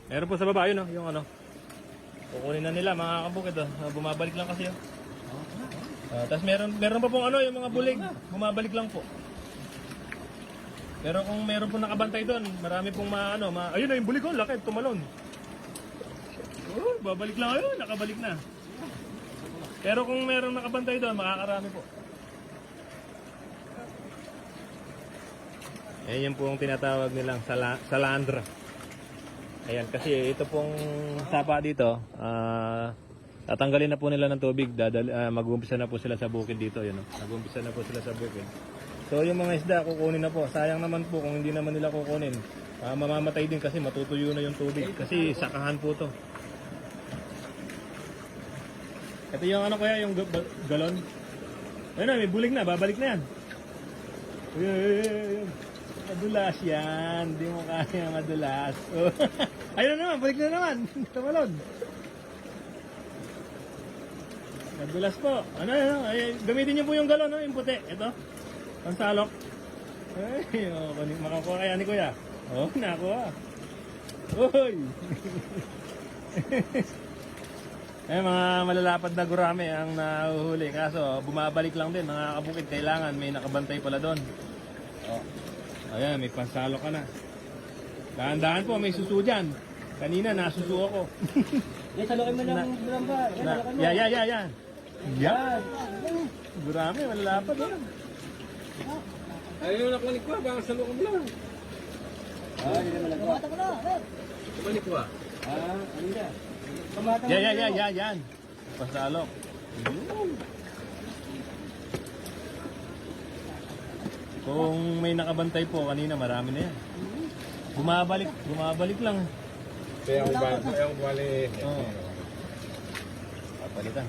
Meron po sa baba yun, yung ano. Kukunin na nila mga kabukid. Bumabalik lang kasi. Tapos meron pa pong ano, yung mga bulig. Bumabalik lang po. Pero kung meron pong nakabantay doon, marami pong ayun na yung bulig ko, laki, tumalon. Babalik lang ayun, nakabalik na. Pero kung meron nakabantay doon, makakarami po. Ayan yung pong tinatawag nilang salandra. Ayan, kasi ito pong sapa dito, tatanggalin na po nila ng tubig, mag-uumpisa na po sila sa bukid dito, yun, mag-uumpisa na po sila sa bukid. So yung mga isda, kukunin na po. Sayang naman po kung hindi naman nila kukunin. Mamamatay din kasi matutuyo na yung tubig, kasi sakahan po to. Ito yung ano kaya, yung galon. Ayun na, may bulig na, babalik na yan. Ayun. Madulas yan, hindi mo kaya madulas. Ayun na naman, balik na naman. Tumalon. Madulas po. Ay, gamitin niyo po yung galon, yung puti. Ito, pansalok. Ay, makakuha kaya ni Kuya. Nakuha. Uy! Mga malalapad na gurame ang nahuhuli. Kaso, bumabalik lang din. Mga kabukid, kailangan may nakabantay pala doon. Ayan, may pansalo ka na. Dahan-dahan po, may susu dyan. Kanina, nasusu ako. Salukin mo ng dramba. Yan. Yan. Gurame, malalapad doon. Ayun ako ni Kwa, baka salukin mo lang. Hindi naman lang. Kamata ko na. Kumalik Kwa. Ano na? Kamata mo. Yan. Pansalo. Kung may nakabantay po, kanina marami na yan. Bumabalik lang. Kaya ang bali. Oo. Papalitan.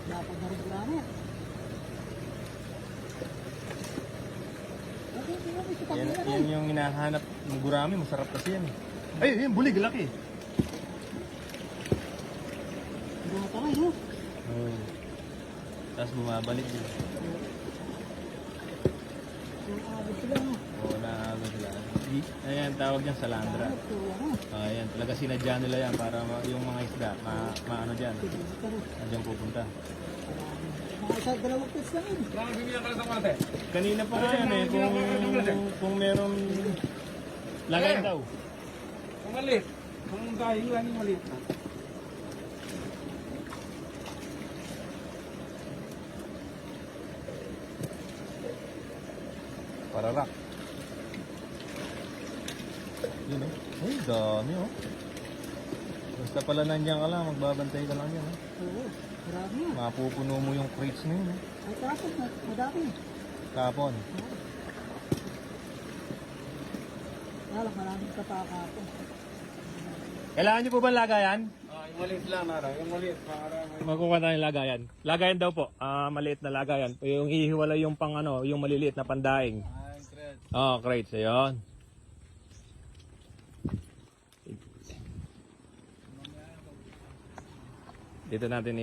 Dapat na rin gurame. Yan yung hinahanap ng gurami, masarap kasi yan. Ay, yun, bulig, laki. Kamata ka, no? Tapos bumabalik din. Nakakabot sila, no? Naagod sila. Ayan, tawag yan salandra. Ayan, talaga sinadya nila yan para yung mga isda, maano dyan. Diyan pupunta. Isa, dalawang pits lang yun. Baka bibigyan ka lang sa kumate. Kanina pa nga yan kung meron lagayan daw. Kung maliit. Kung dahil lang yung maliit na. Pararak. Yun Ay, dami Basta pala nandiyan ka lang, magbabantay ka lang yan Oo, marami yan. Mapupuno mo yung crates na yun Ay, tapos, madami. Kapon. Wala, maraming kapakapo. Kailangan nyo po ba lagayan? Yung maliit lang nara. Yung maliit. Magkukuha tayo ng lagayan. Lagayan daw po, maliit na lagayan. Yung ihiwalay yung pang yung maliliit na pandaing. Crates, ayun. Dito natin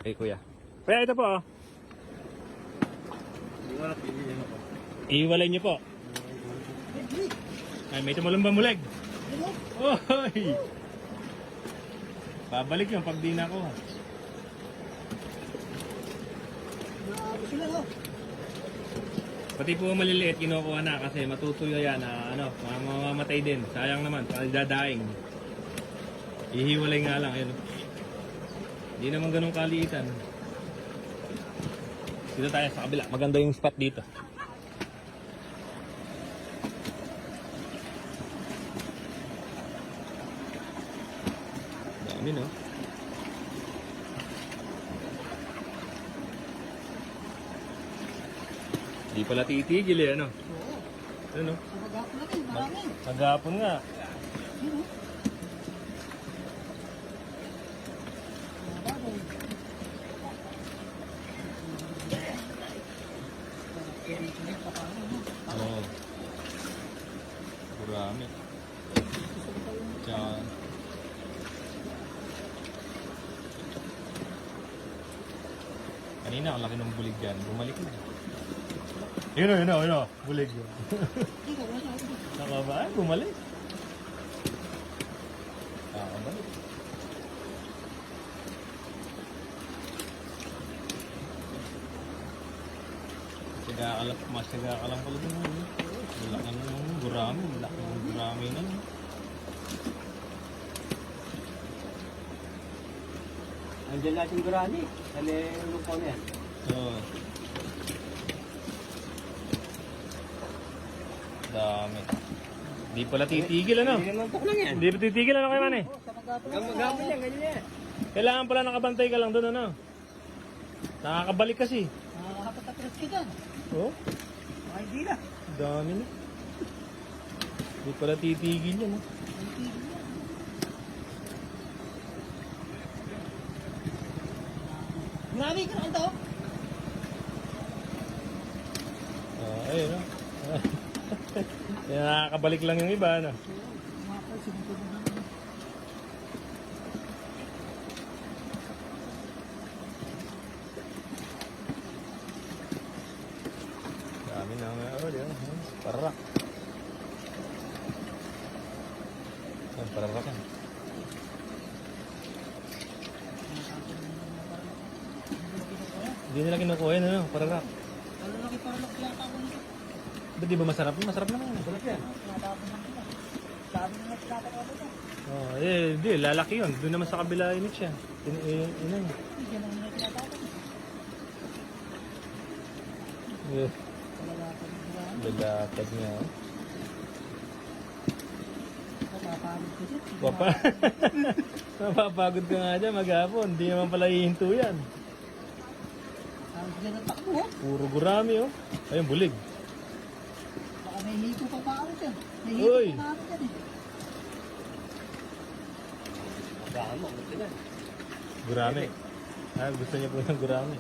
kay Kuya. Kuya, ito po. Ihiwalay niyo po. Ay, may tumalong ba muleg? Oy! Babalik yung pag di na ako. Nakakabot sila, no? Pati po maliliit kinukuha na kasi matutuyo yan mamamatay din. Sayang naman, dadaing. Ihiwalay nga lang, ayun. Hindi naman ganun kaliitan. Dito tayo sa kabila. Maganda yung spot dito. Dami, no? Hindi pala titigil ano? Oo. Ano? Sa magapon natin, marami. Maghapon nga. Yun, no? Bagay. Oo. Marami. Tsaka. Kanina, ang laki ng bulig dyan. Bumalik na. Yun o. Bulig yun. Nakaba, bumalik. Masyaga ka lang pala dun. Malaki ng gurami. Malaki ng gurami na. Andiyan lahat yung gurani. Kali yung lupo na yan. Oo. Dami. Hindi pala titigil ano? Hindi naman tok lang yan. Hindi pa titigil ano kayo man eh? Oh, sa magapon. Gamagapon yan, ganyan yan. Kailangan pala nakabantay ka lang doon ano? Nakakabalik kasi. Nakakapatapos ka dyan. Oh, Ay, di na. dami na. Hindi pala titigil yan ah. Ay, di na. Marami ka na ito. Ayun ah. Kaya nakakabalik lang yung iba ano? Mga pa, sinunod na naman. Dami na nga. Oh, di ba? Pararak. Pararak yan. Hindi nila kinukuha yun ano? Pararak. Wala laki para yata ako nito. Ba't di ba masarap? Masarap naman. Sarap yan. Tinatapon lang kita. Sabi nga tinatapon ako ito. Oh, eh, di, lalaki yun. Doon naman sa kabila init siya. Ina niya. Diyan lang nila tinatapon. Eh, Wala ka ng marami. lalakad niya. Oh. Napapagod ko siya. Papa. Mapapagod ka nga dyan maghapon. Hindi naman pala hihinto yan. Sabi sila ng takbo. Oh. Puro gurami oh. Ayun, bulig. Baka may hito pa paano dyan. May Uy. hito pa paano dyan eh. Baka mo, gusto na. Gurami. Ah, gusto niya po ng gurami.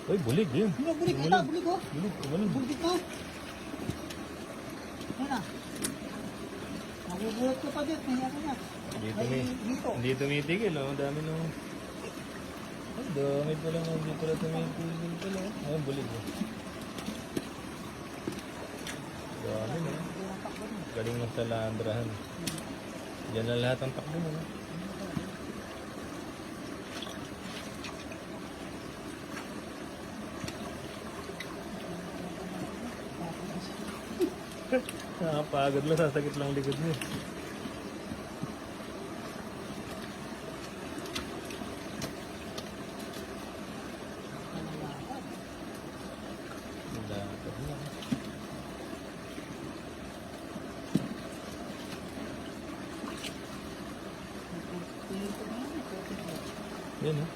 Uy, bulig yun. Hindi, bulig kita, bulig oh. Bulig, kumain. Bulig mo. Yan ah. Nagugulat ko pa dyan. May ano niya. May hito. Hindi tumitigil oh. Ang dami nung... Ang dami pala nga. Hindi pala tumitigil pala. Ayun, bulig oh. Dami na. Hindi lang takbo niya. Galing ng salandrahan. Yan na lahat ang takbo mo. Nakapagod lang, sasakit lang likod mo. Lakad na. Yan oh.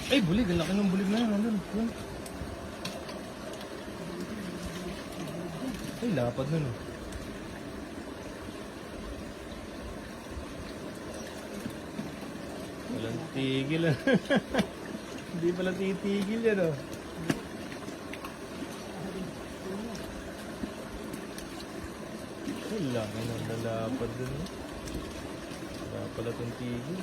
Ay, bulig. Ang laki ng bulig na yun. Nandun. Yun. Ay, lapad nun oh. Walang tigil ah. Hindi pala titigil yan oh. Ay, laki ng lalapad dun oh. Wala pala itong tigil.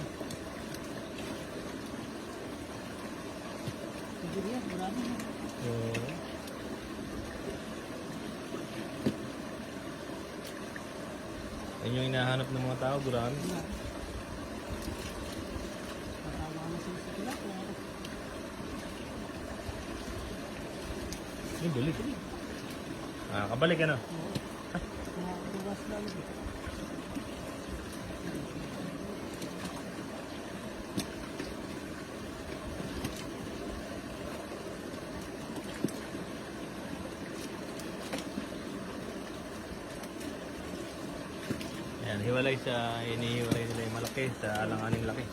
Siguro yan, marami na. Oo. Yan yung hinahanap ng mga tao, gurami. Matawa na sila sa tila. Ay, bulig. Ah, kabalik ano? Oo. Nakakaluwas lang. Ayan, hiwalay sa inihiwalay nila yung malaki sa alanganing laki.